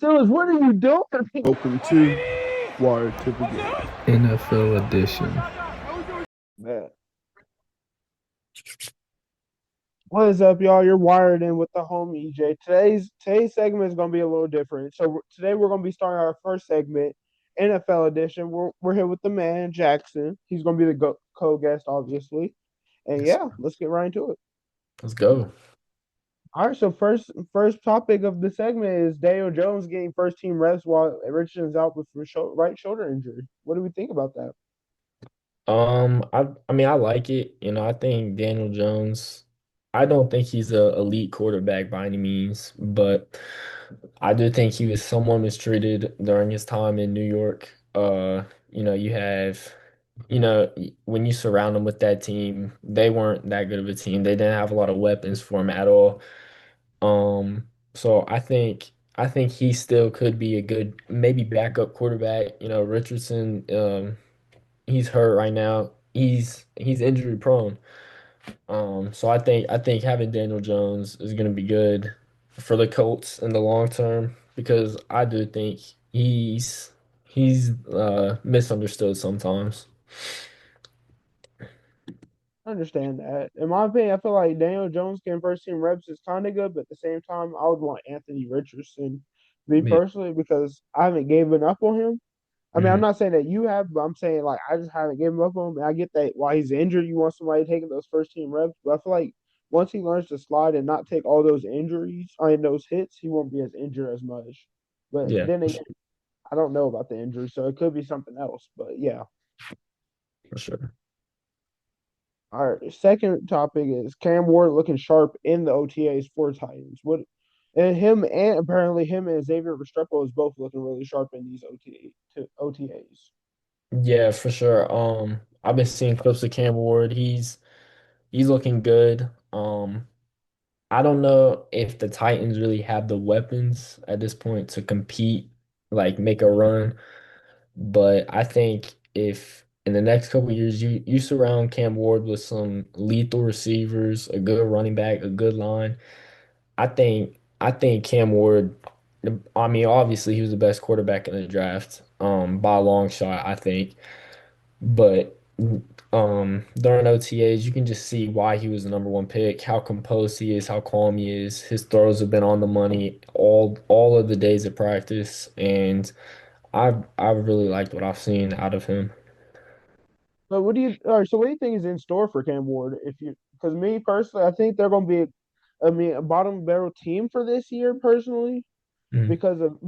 Steelers, what are you doing? Welcome to Wired to the Game. NFL edition. Man, what is up, y'all? You're wired in with the home EJ. Today's segment is gonna be a little different. So today we're gonna be starting our first segment, NFL edition. We're here with the man Jackson. He's gonna be the co-guest, obviously. And Yes, yeah, let's get right into it. let's go. All right, so first topic of the segment is Daniel Jones getting first team reps while Richardson's out with right shoulder injury. What do we think about that? I mean I like it. I think Daniel Jones, I don't think he's a elite quarterback by any means, but I do think he was somewhat mistreated during his time in New York. You have, when you surround him with that team, they weren't that good of a team. They didn't have a lot of weapons for him at all. So I think he still could be a good maybe backup quarterback. Richardson, he's hurt right now. He's injury prone. So I think having Daniel Jones is going to be good for the Colts in the long term because I do think he's misunderstood sometimes. I understand that. In my opinion, I feel like Daniel Jones getting first team reps is kind of good, but at the same time, I would want Anthony Richardson, me Yeah. personally, because I haven't given up on him. I mean, I'm Mhm. not saying that you have, but I'm saying like I just haven't given up on him. And I get that while he's injured, you want somebody taking those first team reps, but I feel like once he learns to slide and not take all those injuries, I mean those hits, he won't be as injured as much. But Yeah, then again, I don't know about the injury, so it could be something else. But yeah. for sure. All right. Second topic is Cam Ward looking sharp in the OTAs for Titans. What and him and apparently him and Xavier Restrepo is both looking really sharp in these OTAs. Yeah, for sure. I've been seeing clips of Cam Ward. He's looking good. I don't know if the Titans really have the weapons at this point to compete, like make a run. But I think if in the next couple of years you surround Cam Ward with some lethal receivers, a good running back, a good line, I think Cam Ward, I mean, obviously he was the best quarterback in the draft, by a long shot, I think. But during OTAs, you can just see why he was the number one pick, how composed he is, how calm he is. His throws have been on the money all of the days of practice, and I've really liked what I've seen out of him. But what do you all right, so what do you think is in store for Cam Ward? If you because me personally, I think they're gonna be a bottom barrel team for this year personally Mhm.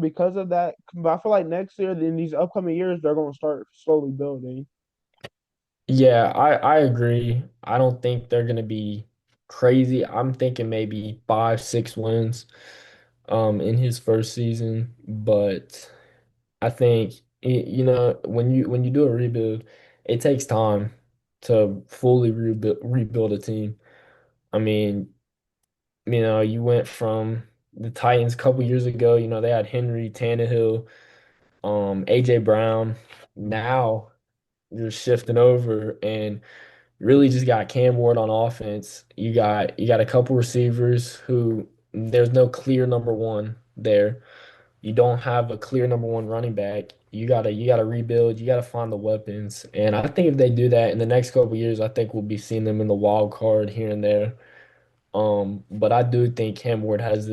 because of that. But I feel like next year in these upcoming years they're gonna start slowly building. Yeah, I agree. I don't think they're gonna be crazy. I'm thinking maybe 5, 6 wins in his first season, but I think when you do a rebuild, it takes time to fully rebuild a team. I mean, you went from the Titans a couple years ago, they had Henry, Tannehill, AJ Brown. Now you're shifting over and really just got Cam Ward on offense. You got a couple receivers who there's no clear number one there. You don't have a clear number one running back. You gotta rebuild. You gotta find the weapons. And I think if they do that in the next couple of years, I think we'll be seeing them in the wild card here and there. But I do think Cam Ward has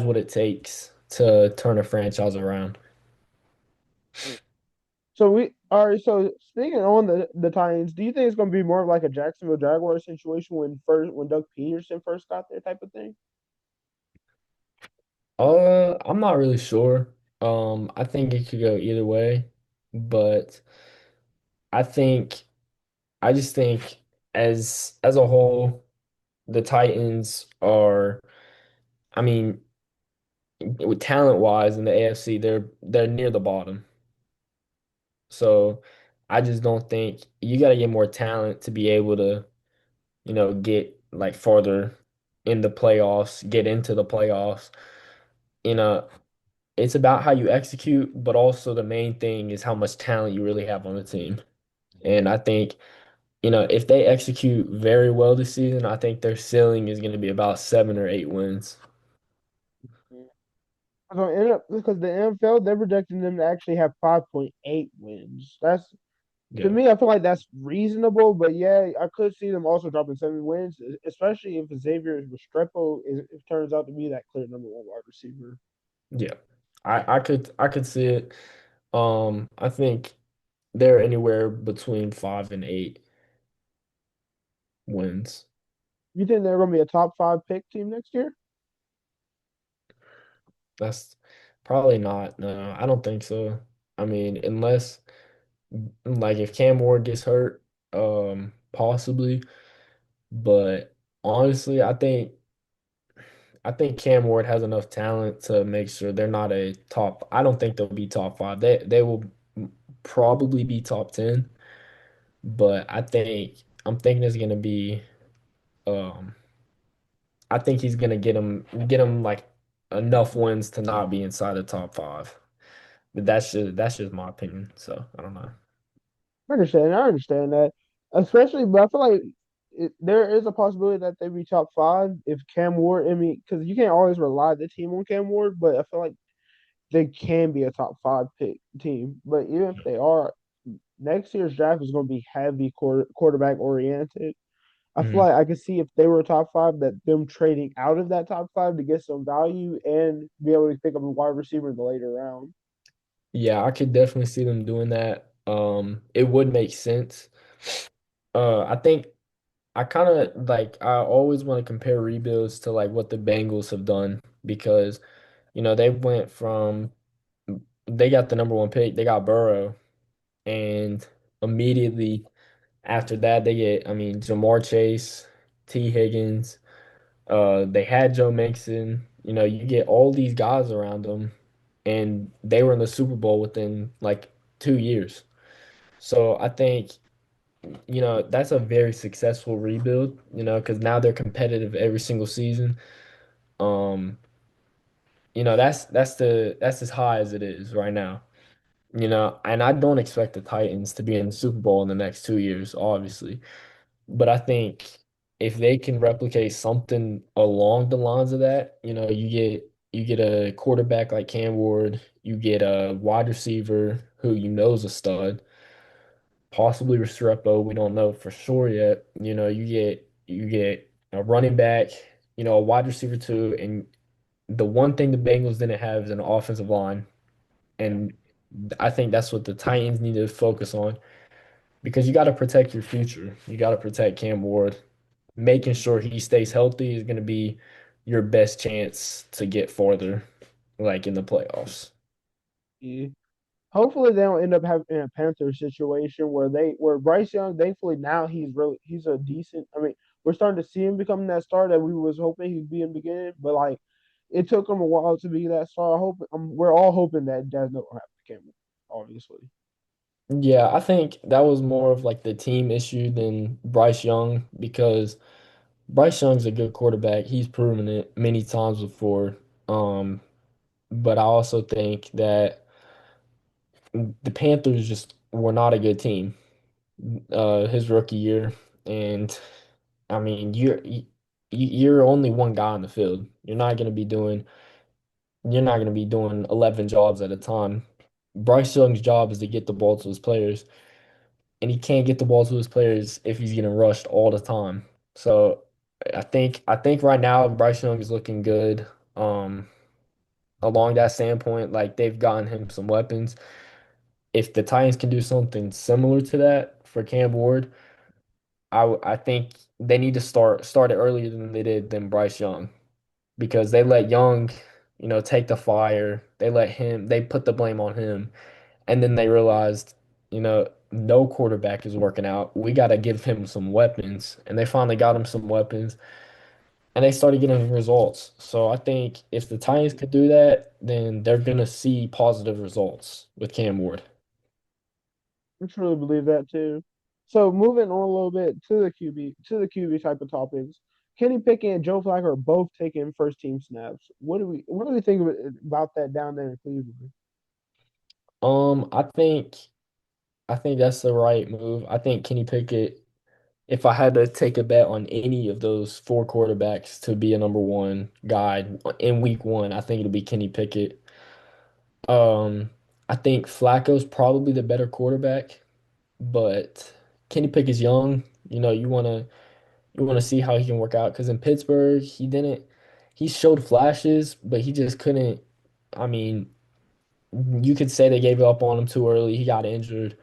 what it takes to turn a franchise around. So we all right. So speaking on the Titans, do you think it's going to be more of like a Jacksonville Jaguars situation when Doug Peterson first got there type of thing? I'm not really sure. I think it could go either way, but I think I just think as a whole, the Titans are, I mean, with talent wise in the AFC, they're near the bottom. So I just don't think you got to get more talent to be able to, get like farther in the playoffs, get into the playoffs. You know, it's about how you execute, but also the main thing is how much talent you really have on the team. And I think, if they execute very well this season, I think their ceiling is going to be about 7 or 8 wins. Because the NFL they're projecting them to actually have 5.8 wins. That's to Yeah. me, I feel like that's reasonable, but yeah, I could see them also dropping 7 wins, especially if Xavier Restrepo it turns out to be that clear number one wide receiver. Yeah. I could see it. I think they're anywhere between 5 and 8 wins. You think they're going to be a top 5 pick team next year? That's probably not. No, I don't think so. I mean, unless like if Cam Ward gets hurt, possibly. But honestly, I think Cam Ward has enough talent to make sure they're not a top. I don't think they'll be top five. They will probably be top 10, but I'm thinking it's gonna be um I think he's gonna get him like enough wins to not be inside the top five. But that's just my opinion. So I don't know. I understand that, especially, but I feel like there is a possibility that they be top 5 if Cam Ward. I mean, because you can't always rely the team on Cam Ward, but I feel like they can be a top 5 pick team. But even if they are, next year's draft is going to be heavy quarterback oriented. I feel Mhm. like I could see if they were top 5 that them trading out of that top 5 to get some value and be able to pick up a wide receiver in the later round. Yeah, I could definitely see them doing that. It would make sense. I think I kind of like I always want to compare rebuilds to like what the Bengals have done because they went from they got the number one pick, they got Burrow, and immediately after that they get I mean Jamar Chase, T. Higgins, they had Joe Mixon, you get all these guys around them and they were in the Super Bowl within like 2 years. So I think that's a very successful rebuild, because now they're competitive every single season. Um, that's as high as it is right now. And I don't expect the Titans to be in the Super Bowl in the next 2 years, obviously. But I think if they can replicate something along the lines of that, you get a quarterback like Cam Ward, you get a wide receiver who is a stud, possibly Restrepo. We don't know for sure yet. You get a running back, a wide receiver too, and the one thing the Bengals didn't have is an offensive line, and I think that's what the Titans need to focus on because you got to protect your future. You got to protect Cam Ward. Making sure he stays healthy is going to be your best chance to get farther, like in the playoffs. Yeah. Hopefully they don't end up having in a Panther situation where Bryce Young, thankfully now he's a decent. I mean, we're starting to see him become that star that we was hoping he'd be in the beginning, but like it took him a while to be that star. I hope we're all hoping that does not happen to Cameron, obviously. Yeah, I think that was more of like the team issue than Bryce Young because Bryce Young's a good quarterback. He's proven it many times before. Um, but I also think that the Panthers just were not a good team his rookie year, and I mean you're only one guy on the field. You're not going to be doing 11 jobs at a time. Bryce Young's job is to get the ball to his players, and he can't get the ball to his players if he's getting rushed all the time. So I think right now Bryce Young is looking good. Um, Along that standpoint, like they've gotten him some weapons. If the Titans can do something similar to that for Cam Ward, I think they need to start it earlier than Bryce Young because they let Young, take the fire. They put the blame on him. And then they realized, no quarterback is working out. We got to give him some weapons. And they finally got him some weapons and they started getting results. So I think if the Titans could do that, then they're going to see positive results with Cam Ward. I truly believe that too. So moving on a little bit to the QB type of topics. Kenny Pickett and Joe Flacco are both taking first team snaps. What do we think about that down there in Cleveland? I think that's the right move. I think Kenny Pickett, if I had to take a bet on any of those four quarterbacks to be a number one guy in week one, I think it'll be Kenny Pickett. Um, I think Flacco's probably the better quarterback, but Kenny Pickett's young. You want to see how he can work out because in Pittsburgh, he showed flashes, but he just couldn't. I mean, you could say they gave up on him too early. He got injured,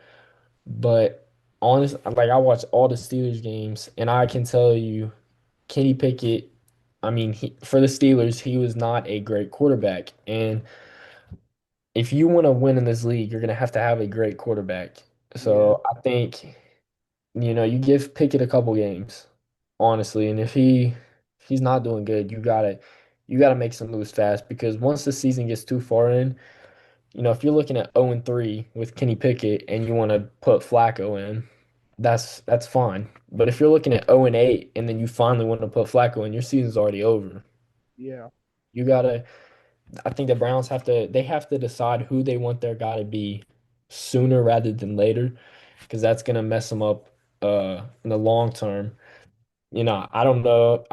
but like I watched all the Steelers games, and I can tell you, Kenny Pickett. I mean, for the Steelers, he was not a great quarterback, and if you want to win in this league, you're gonna have to have a great quarterback. Yeah, So I think, you give Pickett a couple games, honestly, and if he's not doing good, you gotta make some moves fast because once the season gets too far in, if you're looking at 0-3 with Kenny Pickett and you want to put Flacco in, that's fine. But if you're looking at 0-8 and then you finally want to put Flacco in, your season's already over. yeah. You gotta I think the Browns they have to decide who they want their guy to be sooner rather than later because that's gonna mess them up in the long term. I don't know.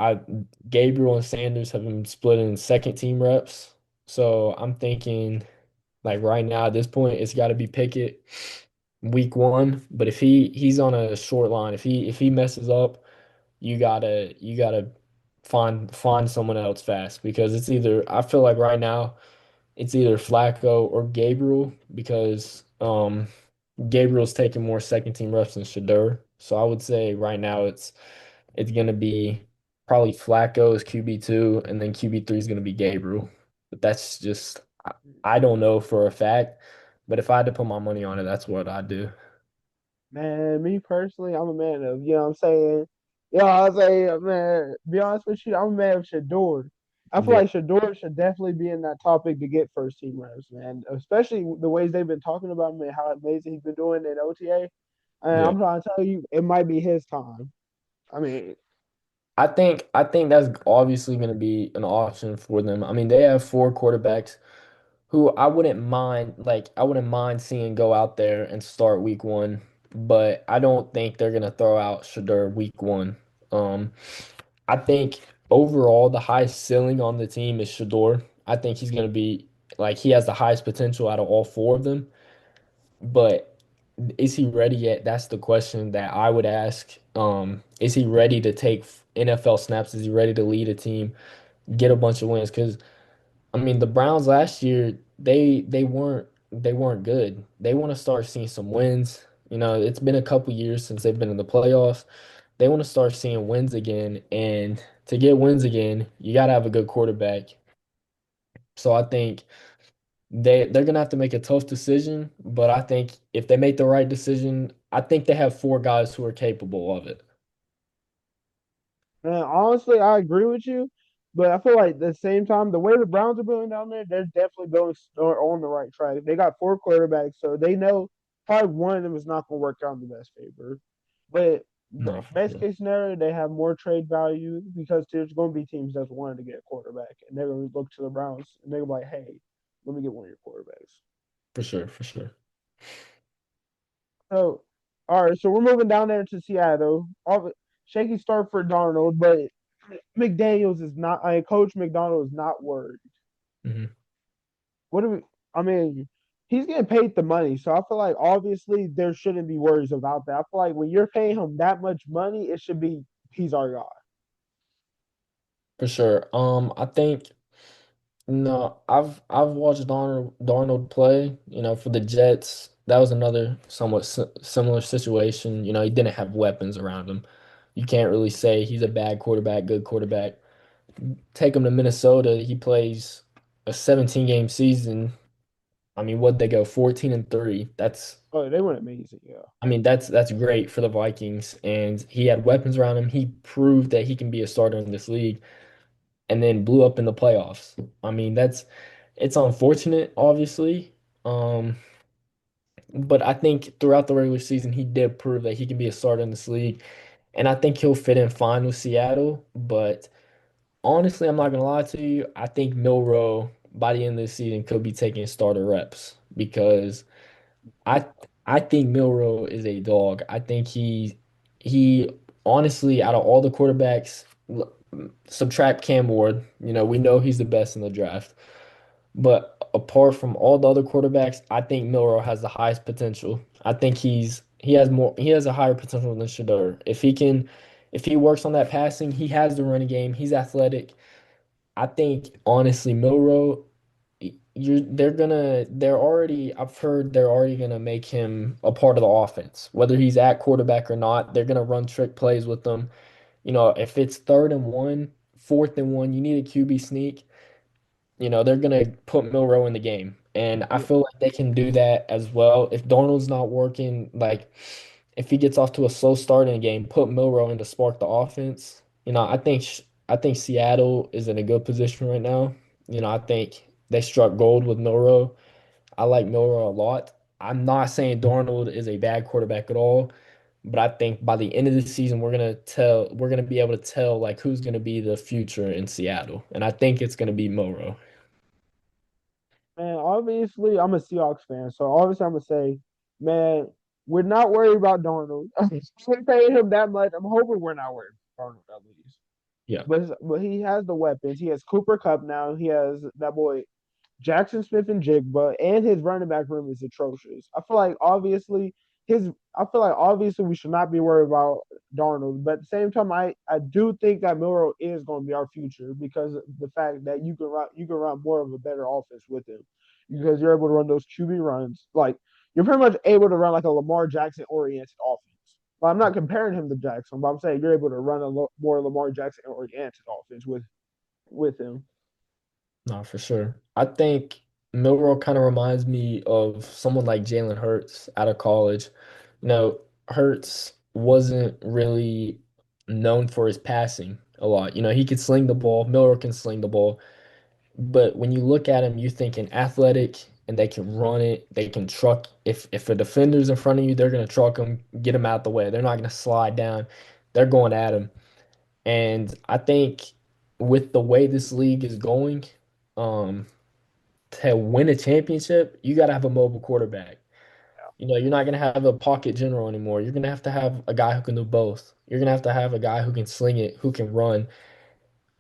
Gabriel and Sanders have been split in second team reps. So I'm thinking like right now at this point it's gotta be Pickett week one. But if he's on a short line, if he messes up, you gotta find someone else fast because it's either I feel like right now it's either Flacco or Gabriel because Gabriel's taking more second team reps than Shador. So I would say right now it's gonna be probably Flacco as QB2 and then QB3 is gonna be Gabriel. But that's just I don't know for a fact. But if I had to put my money on it, that's what I'd do. Man, me personally, I'm a man of, you know what I'm saying? I'll say, man, be honest with you, I'm a man of Shador. I feel Yeah, like Shador should definitely be in that topic to get first team reps, man. Especially the ways they've been talking about him and how amazing he's been doing in OTA. And yeah. I'm trying to tell you, it might be his time. I mean, I think that's obviously going to be an option for them. I mean, they have four quarterbacks who I wouldn't mind seeing go out there and start week one, but I don't think they're gonna throw out Shador week one. Um, I think overall the highest ceiling on the team is Shador. I think he's gonna be like he has the highest potential out of all four of them, but is he ready yet? That's the question that I would ask. Is he ready to take NFL snaps? Is he ready to lead a team, get a bunch of wins? Because I mean, the Browns last year, they weren't good. They want to start seeing some wins. It's been a couple years since they've been in the playoffs. They want to start seeing wins again, and to get wins again, you got to have a good quarterback. So I think they're gonna have to make a tough decision, but I think if they make the right decision, I think they have four guys who are capable of it. man, honestly, I agree with you, but I feel like at the same time, the way the Browns are building down there, they're definitely going on the right track. They got four quarterbacks, so they know probably one of them is not going to work out in the best favor. But No, for best sure. case scenario, they have more trade value because there's going to be teams that's wanting to get a quarterback, and they're going to look to the Browns and they're going to be like, hey, let me get one of your quarterbacks. For sure, for sure. So, all right, so we're moving down there to Seattle. Shaky start for Darnold, but McDaniels is not. Coach McDonald is not worried. Mhm. What do we? I mean, he's getting paid the money, so I feel like obviously there shouldn't be worries about that. I feel like when you're paying him that much money, it should be he's our guy. For sure. I think no, I've watched Darnold play, for the Jets. That was another somewhat similar situation. He didn't have weapons around him. You can't really say he's a bad quarterback, good quarterback. Take him to Minnesota, he plays a 17 game season. I mean, what'd they go 14-3? Oh, they went amazing, yeah. I mean, that's great for the Vikings. And he had weapons around him. He proved that he can be a starter in this league and then blew up in the playoffs. I mean, it's unfortunate, obviously. Um, but I think throughout the regular season, he did prove that he can be a starter in this league. And I think he'll fit in fine with Seattle. But honestly, I'm not gonna lie to you. I think Milroe by the end of the season could be taking starter reps because I I think Milroe is a dog. I think he honestly out of all the quarterbacks, subtract Cam Ward, we know he's the best in the draft. But apart from all the other quarterbacks, I think Milroe has the highest potential. I think he has a higher potential than Shador. If he works on that passing, he has the running game, he's athletic. I think honestly, Milroe, they're already I've heard they're already gonna make him a part of the offense. Whether he's at quarterback or not, they're gonna run trick plays with him. If it's 3rd and 1, 4th and 1, you need a QB sneak. They're gonna put Milroe in the game. And I Yeah. feel like they can do that as well. If Darnold's not working, like if he gets off to a slow start in a game, put Milroe in to spark the offense. I think Seattle is in a good position right now. I think they struck gold with Milroe. I like Milroe a lot. I'm not saying Darnold is a bad quarterback at all, but I think by the end of the season we're gonna be able to tell like who's gonna be the future in Seattle. And I think it's gonna be Milroe. Man, obviously, I'm a Seahawks fan, so obviously, I'm gonna say, man, we're not worried about Darnold. We're paying him that much. I'm hoping we're not worried about Darnold at least. Yeah. But he has the weapons. He has Cooper Cup now. He has that boy Jackson Smith and Jigba, and his running back room is atrocious. I feel like obviously we should not be worried about Darnold, but at the same time, I do think that Milroe is going to be our future because of the fact that you can run more of a better offense with him because you're able to run those QB runs. Like you're pretty much able to run like a Lamar Jackson oriented offense. Well, I'm not comparing him to Jackson, but I'm saying you're able to run more Lamar Jackson oriented offense with him. No, for sure. I think Milroe kind of reminds me of someone like Jalen Hurts out of college. Hurts wasn't really known for his passing a lot. He could sling the ball. Milroe can sling the ball. But when you look at him, you're thinking athletic and they can run it. They can truck. If a defender's in front of you, they're gonna truck him, get him out the way. They're not gonna slide down. They're going at him. And I think with the way this league is going, um, to win a championship, you got to have a mobile quarterback. You're not going to have a pocket general anymore. You're going to have a guy who can do both. You're going to have a guy who can sling it, who can run.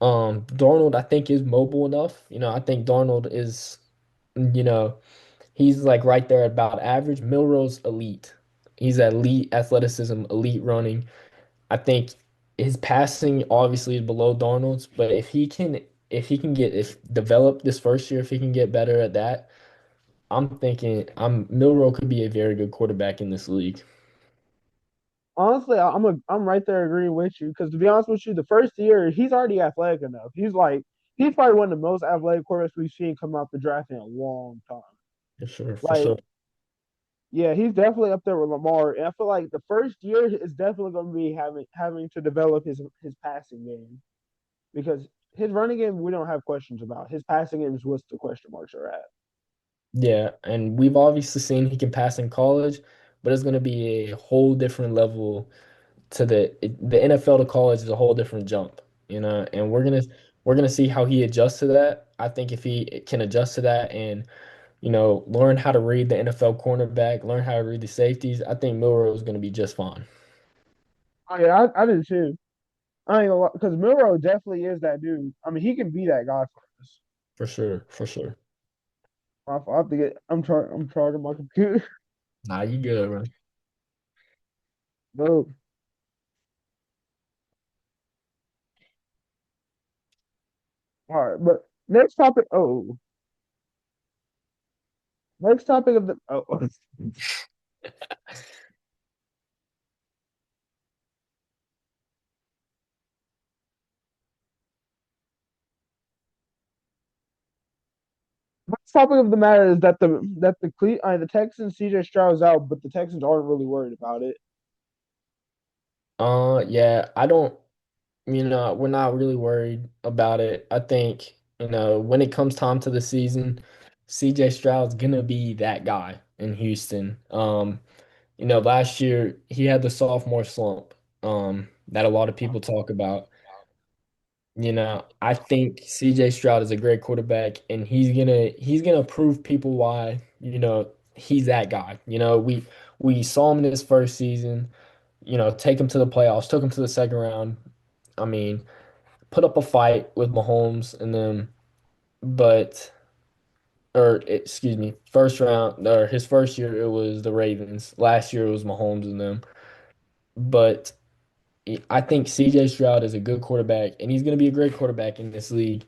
Darnold, I think, is mobile enough. I think Darnold is, you know, he's like right there at about average. Milroe's elite. He's elite athleticism, elite running. I think his passing obviously is below Darnold's, but if he can get if develop this first year, if he can get better at that, I'm thinking I'm Milroe could be a very good quarterback in this league. Honestly, I'm right there agreeing with you because to be honest with you, the first year he's already athletic enough. He's probably one of the most athletic quarterbacks we've seen come out the draft in a long time. For sure, for Like, sure. yeah, he's definitely up there with Lamar, and I feel like the first year is definitely going to be having to develop his passing game because his running game we don't have questions about. His passing game is what's the question marks are at. Yeah, and we've obviously seen he can pass in college, but it's going to be a whole different level to the NFL to college is a whole different jump, and we're gonna see how he adjusts to that. I think if he can adjust to that and learn how to read the NFL cornerback, learn how to read the safeties, I think Milroe is going to be just fine. Oh yeah, I do too. I ain't gonna because Milrow definitely is that dude. I mean, he can be that guy for us. For sure, for sure. I have to get. I'm charging my computer. Nah, you good, man. No. All right, but next topic. Oh, next topic of the. Oh, next topic of the matter is that the Texans CJ Stroud's out, but the Texans aren't really worried about it. Yeah, I don't, we're not really worried about it. I think, when it comes time to the season, CJ Stroud's gonna be that guy in Houston. Last year he had the sophomore slump, that a lot of people talk about. I think CJ Stroud is a great quarterback and he's gonna prove people why, he's that guy. We saw him in his first season, take him to the playoffs, took him to the second round. I mean, put up a fight with Mahomes and then but excuse me, first round or his first year it was the Ravens. Last year it was Mahomes and them. But I think CJ Stroud is a good quarterback and he's going to be a great quarterback in this league.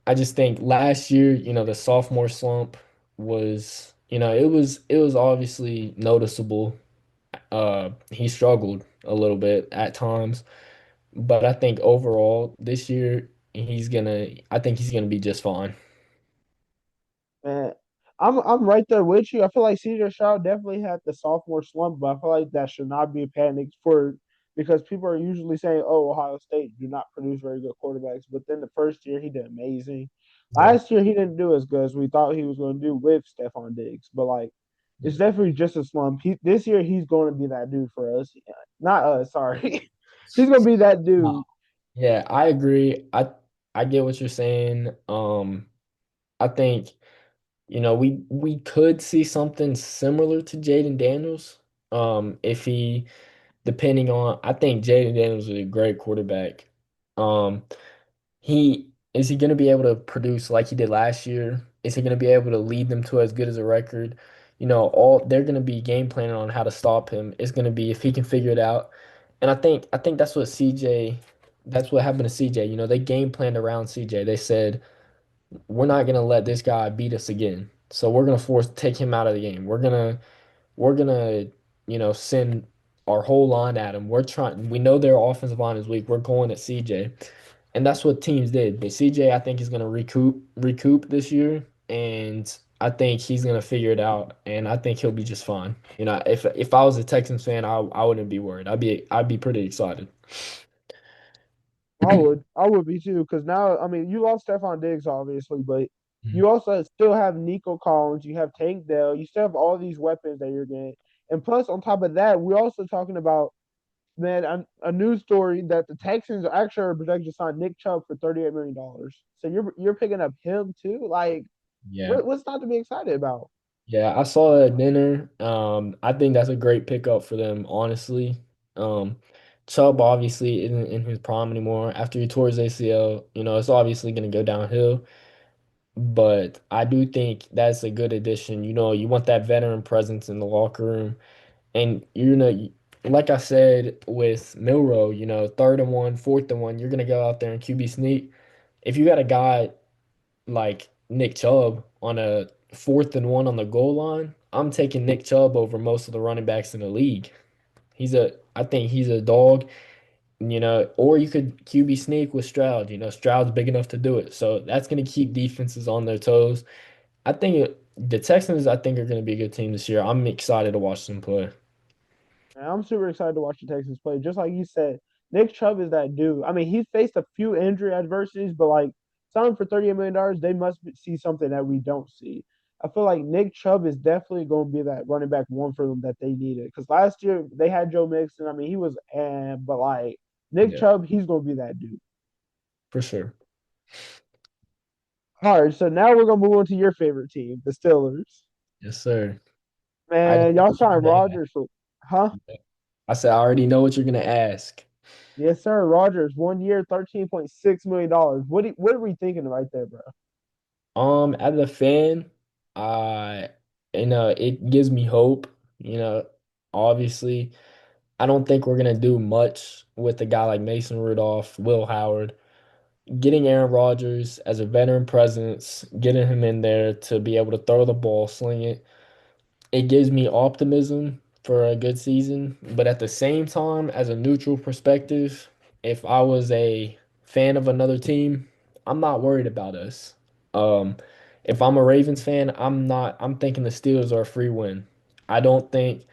I just think last year, the sophomore slump was, it was obviously noticeable. He struggled a little bit at times, but I think overall this year I think he's gonna be just fine. Man, I'm right there with you. I feel like CJ Stroud definitely had the sophomore slump, but I feel like that should not be a panic for because people are usually saying, "Oh, Ohio State do not produce very good quarterbacks." But then the first year he did amazing. Yeah. Last year he didn't do as good as we thought he was going to do with Stephon Diggs, but like it's Yeah. definitely just a slump. This year he's going to be that dude for us, not us. Sorry, he's going to be that No. dude. Yeah, I agree. I get what you're saying. I think, we could see something similar to Jaden Daniels. If he depending on I think Jaden Daniels is a great quarterback. Um, he going to be able to produce like he did last year? Is he going to be able to lead them to as good as a record? All they're going to be game planning on how to stop him. It's going to be if he can figure it out. And I think that's what happened to CJ. They game planned around CJ. They said, we're not going to let this guy beat us again. So we're going to take him out of the game. We're gonna, send our whole line at him. We know their offensive line is weak. We're going at CJ. And that's what teams did. But CJ, I think, is gonna recoup this year. And I think he's gonna figure it out. And I think he'll be just fine. If I was a Texans fan, I wouldn't be worried. I'd be pretty excited. I would be too, because now, I mean, you lost Stephon Diggs, obviously, but Mhm. you also still have Nico Collins, you have Tank Dell, you still have all these weapons that you're getting. And plus, on top of that, we're also talking about, man, a news story that the Texans actually are projected to sign Nick Chubb for $38 million. So you're picking up him too? Like, Yeah. what's not to be excited about? Yeah, I saw that at dinner. I think that's a great pickup for them, honestly. Um, Chubb obviously isn't in his prime anymore. After he tore his ACL, it's obviously going to go downhill. But I do think that's a good addition. You want that veteran presence in the locker room. And, like I said with Milrow, third and one, fourth and one, you're going to go out there and QB sneak. If you got a guy like Nick Chubb on a fourth and one on the goal line, I'm taking Nick Chubb over most of the running backs in the league. I think he's a dog, or you could QB sneak with Stroud. Stroud's big enough to do it. So that's going to keep defenses on their toes. The Texans, I think, are going to be a good team this year. I'm excited to watch them play. And I'm super excited to watch the Texans play. Just like you said, Nick Chubb is that dude. I mean, he's faced a few injury adversities, but like selling for $38 million, they must see something that we don't see. I feel like Nick Chubb is definitely going to be that running back one for them that they needed. Because last year they had Joe Mixon. I mean, he was, but like Nick Yeah, Chubb, he's going to be that dude. for sure. All right, so now we're going to move on to your favorite team, the Steelers. Yes, sir. I know Man, what y'all you're signed gonna ask. Rodgers for, huh? I said I already know what you're gonna ask. Yes, sir. Rodgers, 1 year, $13.6 million. What are we thinking right there, bro? As a fan, I it gives me hope. You know, Obviously, I don't think we're gonna do much with a guy like Mason Rudolph, Will Howard. Getting Aaron Rodgers as a veteran presence, getting him in there to be able to throw the ball, sling it, it gives me optimism for a good season. But at the same time, as a neutral perspective, if I was a fan of another team, I'm not worried about us. Um, if I'm a Ravens fan, I'm thinking the Steelers are a free win. I don't think,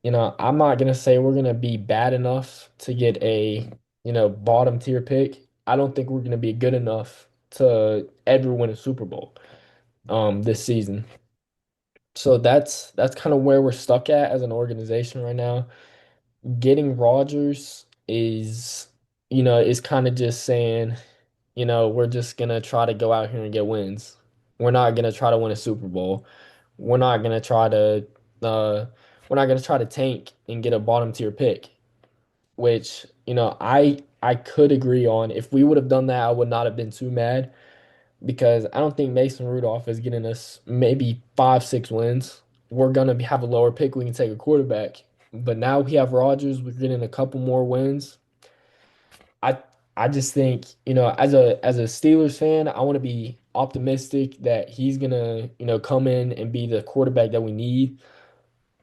I'm not gonna say we're gonna be bad enough to get a, bottom tier pick. I don't think we're gonna be good enough to ever win a Super Bowl this season. So that's kind of where we're stuck at as an organization right now. Getting Rodgers is kind of just saying, we're just gonna try to go out here and get wins. We're not gonna try to win a Super Bowl. We're not gonna try to uh we're not gonna try to tank and get a bottom tier pick, which, I could agree on. If we would have done that, I would not have been too mad. because I don't think Mason Rudolph is getting us maybe 5, 6 wins. We're gonna have a lower pick. We can take a quarterback, but now we have Rodgers. We're getting a couple more wins. I I just think, as a Steelers fan, I want to be optimistic that he's gonna, come in and be the quarterback that we need.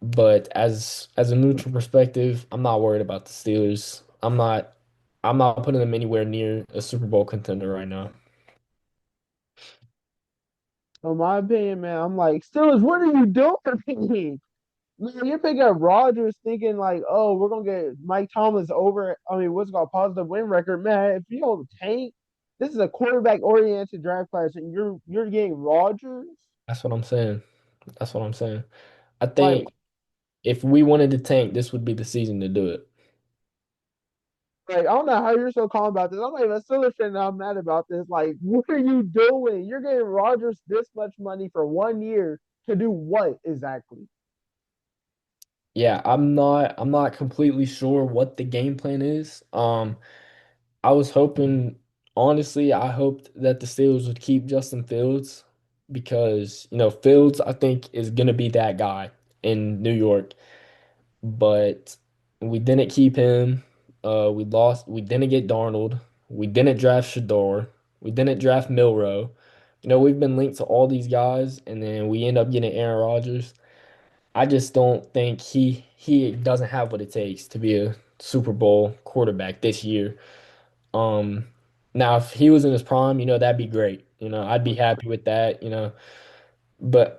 But as a neutral perspective, I'm not worried about the Steelers. I'm not putting them anywhere near a Super Bowl contender right now. In my opinion, man, I'm like, Steelers, what are you doing? Man, you're picking up Rodgers thinking like, oh, we're gonna get Mike Thomas over. I mean, what's it called positive win record, man. If you don't tank, this is a quarterback oriented draft class, and you're getting Rodgers. That's what I'm saying. That's what I'm saying. I Like, think if we wanted to tank, this would be the season to do it. I don't know how you're so calm about this. I'm not even a Steelers fan. And I'm mad about this. Like, what are you doing? You're getting Rodgers this much money for 1 year to do what exactly? Yeah, I'm not completely sure what the game plan is. I was hoping, honestly, I hoped that the Steelers would keep Justin Fields because, Fields, I think, is going to be that guy in New York. But we didn't keep him. We didn't get Darnold. We didn't draft Shador. We didn't draft Milrow. We've been linked to all these guys, and then we end up getting Aaron Rodgers. I just don't think he doesn't have what it takes to be a Super Bowl quarterback this year. Um, Now if he was in his prime, that'd be great. I'd be happy with that, But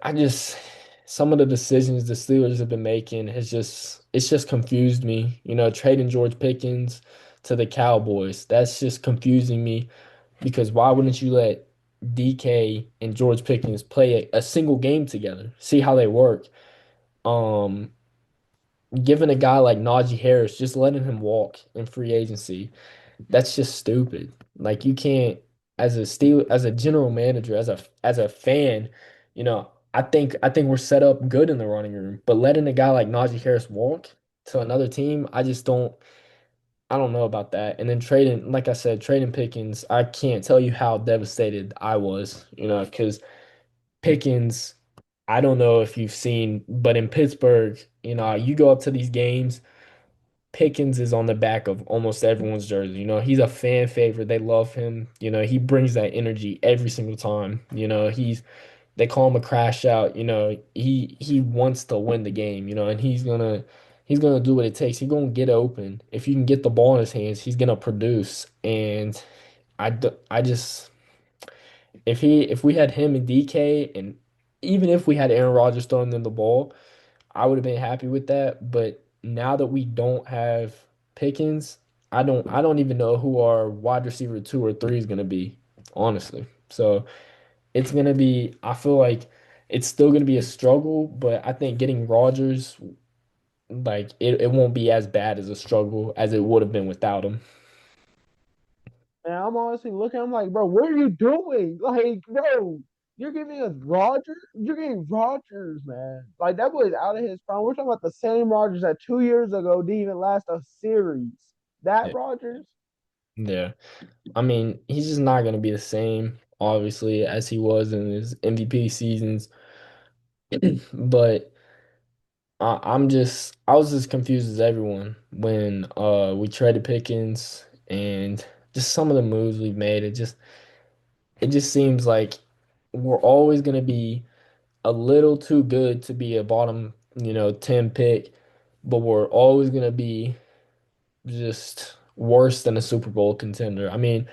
some of the decisions the Steelers have been making it's just confused me. Trading George Pickens to the Cowboys. That's just confusing me because why wouldn't you let DK and George Pickens play a single game together? See how they work. Um, Giving a guy like Najee Harris, just letting him walk in free agency, that's just stupid. Like you can't, as a general manager, as a fan, I think we're set up good in the running room. But letting a guy like Najee Harris walk to another team, I don't know about that. And then trading, like I said, trading Pickens, I can't tell you how devastated I was, because Pickens, I don't know if you've seen, but in Pittsburgh, you go up to these games. Pickens is on the back of almost everyone's jersey. He's a fan favorite. They love him. He brings that energy every single time. They call him a crash out. He wants to win the game, and he's gonna do what it takes. He's gonna get open. If you can get the ball in his hands, he's gonna produce. And I just if we had him and DK and even if we had Aaron Rodgers throwing them the ball, I would have been happy with that. But now that we don't have Pickens, I don't even know who our wide receiver 2 or 3 is gonna be, honestly. So it's gonna be, I feel like it's still gonna be a struggle, but I think getting Rodgers, like it won't be as bad as a struggle as it would have been without him. And I'm honestly looking, I'm like, bro, what are you doing? Like, bro, you're giving us Rodgers? You're getting Rodgers, man. Like, that was out of his prime. We're talking about the same Rodgers that 2 years ago didn't even last a series. That Yeah. Rodgers? Yeah. I mean, he's just not gonna be the same, obviously, as he was in his MVP seasons. But I was as confused as everyone when we traded Pickens and just some of the moves we've made. It just seems like we're always gonna be a little too good to be a bottom, 10 pick, but we're always gonna be just worse than a Super Bowl contender. I mean,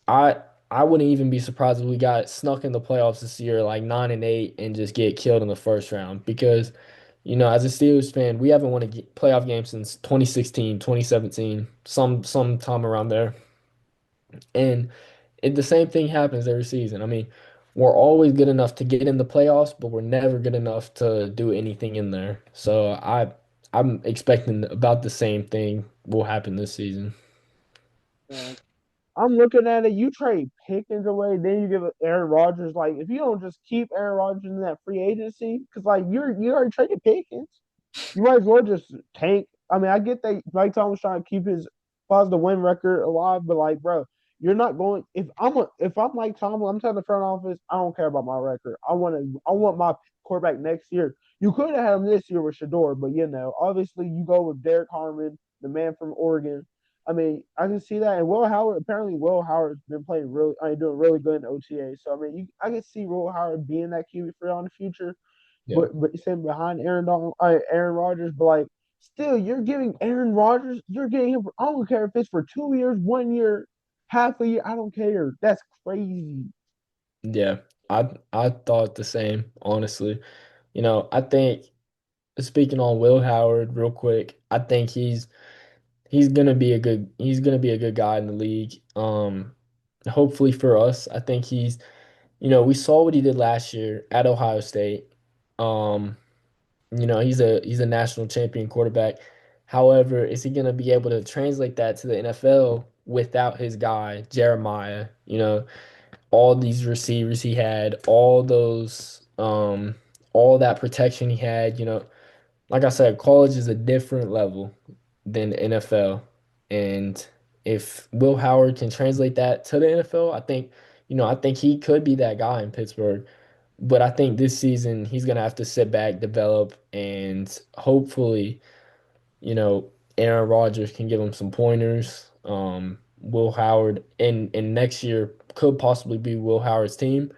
I I wouldn't even be surprised if we got snuck in the playoffs this year, like 9-8, and just get killed in the first round. Because, as a Steelers fan, we haven't won a playoff game since 2016, 2017, some time around there. And the same thing happens every season. I mean, we're always good enough to get in the playoffs, but we're never good enough to do anything in there. So I'm expecting about the same thing will happen this season. Man, I'm looking at it. You trade Pickens away, then you give Aaron Rodgers. Like, if you don't just keep Aaron Rodgers in that free agency, because like you already traded Pickens, you might as well just tank. I mean, I get that Mike Thomas trying to keep his positive win record alive, but like, bro, You're not going if I'm like Tomlin, I'm telling the front office, I don't care about my record. I want my quarterback next year. You could have had him this year with Shador, but obviously you go with Derek Harmon, the man from Oregon. I mean, I can see that. And Will Howard, apparently Will Howard's been playing really, I mean, doing really good in OTA. So I mean, I can see Will Howard being that QB for in the future. Yeah. But sitting behind Aaron Rodgers, but like still, you're giving Aaron Rodgers, you're getting him. I don't care if it's for 2 years, 1 year, half a year. I don't care. That's crazy. Yeah. I thought the same, honestly. I think speaking on Will Howard real quick, I think he's gonna be a good guy in the league. Hopefully for us, I think we saw what he did last year at Ohio State. Um, he's a national champion quarterback. However, is he gonna be able to translate that to the NFL without his guy, Jeremiah? All these receivers he had, all that protection he had, like I said, college is a different level than the NFL. And if Will Howard can translate that to the NFL, I think he could be that guy in Pittsburgh. But I think this season he's gonna have to sit back, develop, and hopefully, you know, Aaron Rodgers can give him some pointers. Will Howard and next year could possibly be Will Howard's team,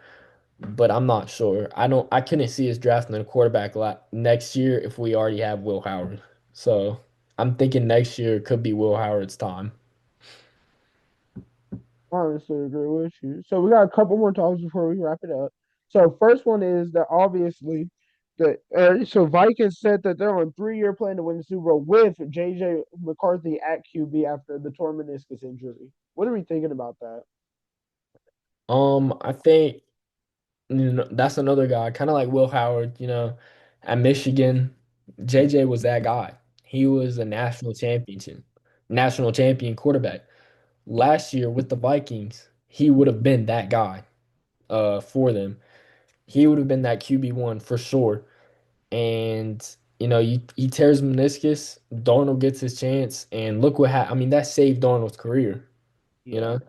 but I'm not sure. I couldn't see us drafting a quarterback next year if we already have Will Howard. So I'm thinking next year could be Will Howard's time. Honestly, agree with you. So we got a couple more topics before we wrap it up. So first one is that obviously so Vikings said that they're on 3 year plan to win the Super Bowl with JJ McCarthy at QB after the torn meniscus injury. What are we thinking about that? I think that's another guy, kind of like Will Howard, at Michigan. JJ was that guy. He was a national champion quarterback. Last year with the Vikings, he would have been that guy for them. He would have been that QB1 for sure. And he tears meniscus, Darnold gets his chance, and look what happened. I mean, that saved Darnold's career. You Yeah. know,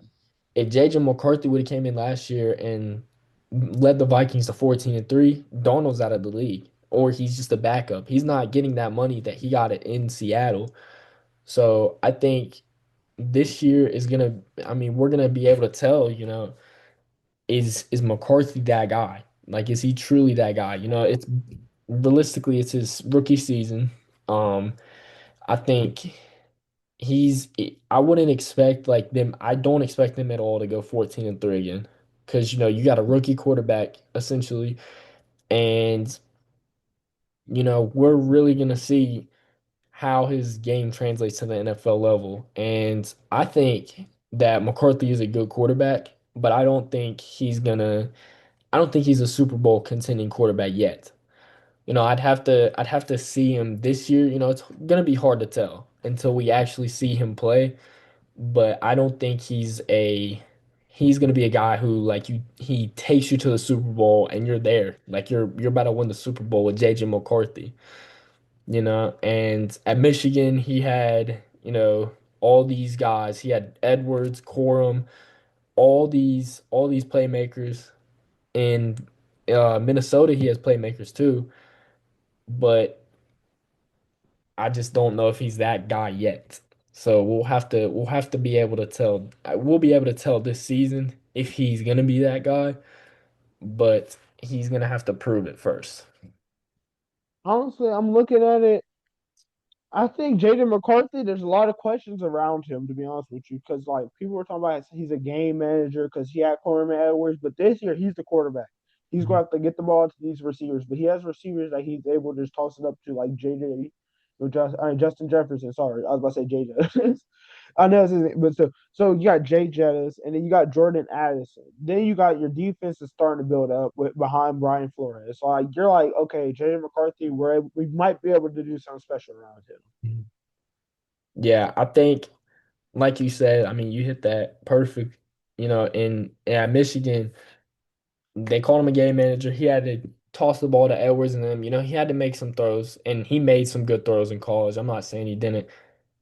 if JJ McCarthy would have came in last year and led the Vikings to 14-3, Darnold's out of the league, or he's just a backup. He's not getting that money that he got it in Seattle. So I think this year is gonna. I mean, we're gonna be able to tell. Is McCarthy that guy? Like, is he truly that guy? It's realistically it's his rookie season. Um, I think he's I wouldn't expect like them. I don't expect them at all to go 14-3 again. Because you got a rookie quarterback essentially, and we're really gonna see how his game translates to the NFL level. And I think that McCarthy is a good quarterback, but I don't think he's a Super Bowl contending quarterback yet. I'd have to see him this year. It's gonna be hard to tell until we actually see him play. But I don't think he's gonna be a guy who like he takes you to the Super Bowl and you're there. Like you're about to win the Super Bowl with JJ McCarthy. And at Michigan he had, all these guys. He had Edwards, Corum, all these playmakers. In Minnesota he has playmakers too. But I just don't know if he's that guy yet. So we'll have to be able to tell. We'll be able to tell this season if he's gonna be that guy, but he's gonna have to prove it first. Honestly, I'm looking at it. I think Jaden McCarthy, there's a lot of questions around him, to be honest with you, because like people were talking about he's a game manager because he had Coleman Edwards, but this year he's the quarterback. He's going to have to get the ball to these receivers, but he has receivers that he's able to just toss it up to, like JJ, or Justin Jefferson. Sorry, I was about to say JJ. I know, but so you got Jay Jettis, and then you got Jordan Addison. Then you got your defense is starting to build up behind Brian Flores. So like you're like, okay, Jaden McCarthy, we might be able to do something special around him. Mhm. Yeah, I think, like you said, I mean, you hit that perfect. In at Michigan, they called him a game manager. He had to toss the ball to Edwards and them. He had to make some throws, and he made some good throws in college. I'm not saying he didn't.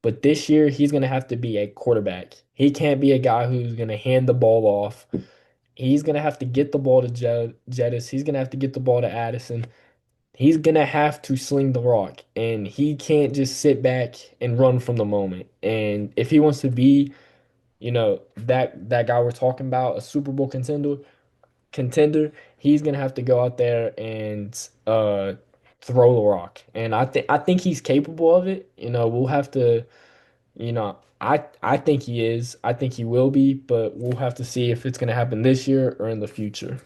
But this year, he's going to have to be a quarterback. He can't be a guy who's going to hand the ball off. He's going to have to get the ball to Jettis. He's going to have to get the ball to Addison. He's going to have to sling the rock. And he can't just sit back and run from the moment. And if he wants to be, that guy we're talking about, a Super Bowl contender, he's gonna have to go out there and throw the rock. And I think he's capable of it. We'll have to, I think he is. I think he will be, but we'll have to see if it's gonna happen this year or in the future.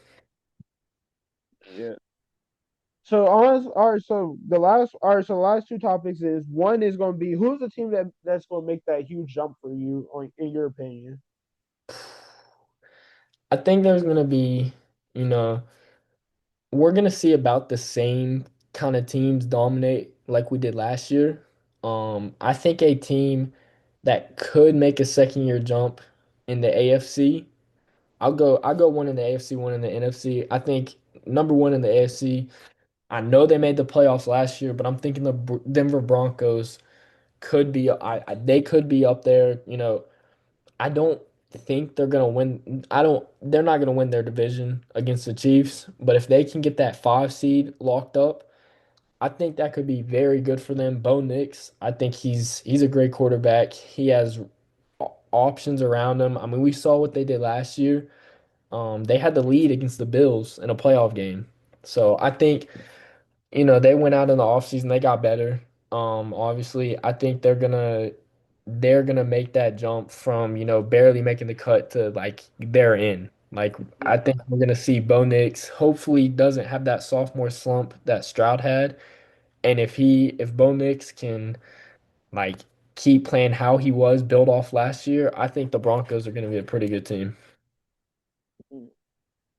Yeah. So all right. So the last two topics is one is going to be who's the team that's going to make that huge jump for you, or in your opinion. I think there's gonna be, you know, we're gonna see about the same kind of teams dominate like we did last year. I think a team that could make a second year jump in the AFC. I'll go one in the AFC, one in the NFC. I think number one in the AFC. I know they made the playoffs last year, but I'm thinking the Denver Broncos could be they could be up there. I don't think they're gonna win. They're not gonna win their division against the Chiefs, but if they can get that 5 seed locked up, I think that could be very good for them. Bo Nix, I think he's a great quarterback. He has options around him. I mean, we saw what they did last year. They had the lead against the Bills in a playoff game. So I think, they went out in the offseason, they got better. Obviously, I think they're gonna make that jump from, barely making the cut to like they're in. Like I think we're gonna see Bo Nix hopefully doesn't have that sophomore slump that Stroud had. And if Bo Nix can like keep playing how he was built off last year, I think the Broncos are gonna be a pretty good team.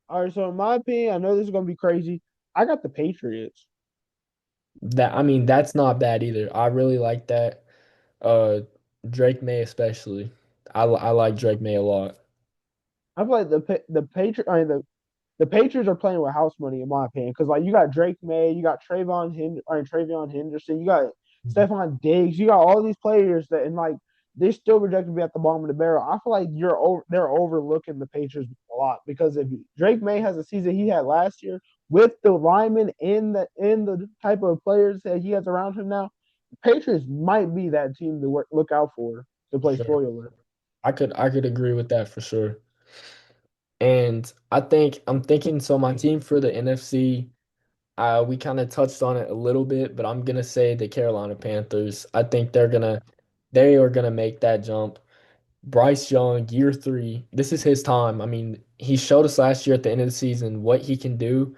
All right. So in my opinion, I know this is going to be crazy. I got the Patriots. I mean, that's not bad either. I really like that. Uh, Drake May especially. I like Drake May a lot. I feel like the Patriot. I mean, the Patriots are playing with house money, in my opinion, because like you got Drake May, you got Travion Henderson, you got Stephon Diggs, you got all these players that, and like they still projected to be at the bottom of the barrel. I feel like they're overlooking the Patriots a lot because if Drake May has a season he had last year with the linemen in the type of players that he has around him now, the Patriots might be that team to look out for to play Sure. spoiler. I could agree with that for sure. And I'm thinking so my team for the NFC, we kind of touched on it a little bit, but I'm gonna say the Carolina Panthers. I think they are gonna make that jump. Bryce Young, year three, this is his time. I mean, he showed us last year at the end of the season what he can do.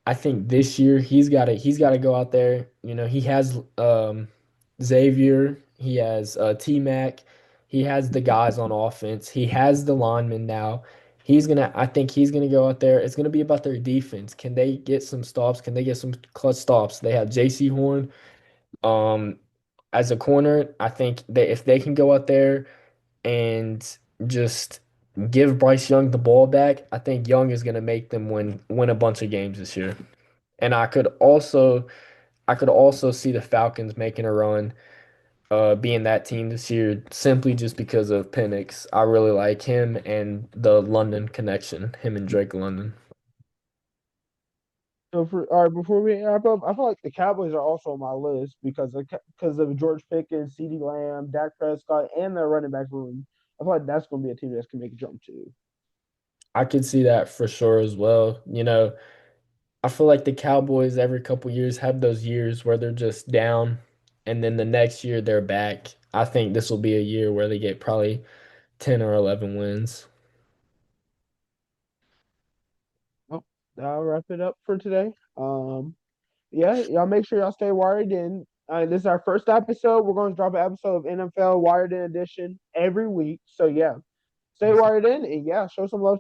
I think this year he's gotta go out there. He has Xavier, he has T Mac, he has the guys on offense, he has the linemen now. I think he's gonna go out there. It's gonna be about their defense. Can they get some stops? Can they get some clutch stops? They have JC Horn um as a corner. I think that if they can go out there and just give Bryce Young the ball back, I think Young is gonna make them win a bunch of games this year. And I could also see the Falcons making a run, being that team this year simply just because of Penix. I really like him and the London connection, him and Drake London. So for all right, before we wrap up, I feel like the Cowboys are also on my list because of George Pickens, CeeDee Lamb, Dak Prescott, and their running back room. I feel like that's going to be a team that can make a jump too. I could see that for sure as well. I feel like the Cowboys every couple years have those years where they're just down and then the next year they're back. I think this will be a year where they get probably 10 or 11 wins. Well, I'll wrap it up for today. Yeah, y'all make sure y'all stay wired in. This is our first episode. We're going to drop an episode of NFL Wired In edition every week. So yeah, stay wired in and yeah, show some love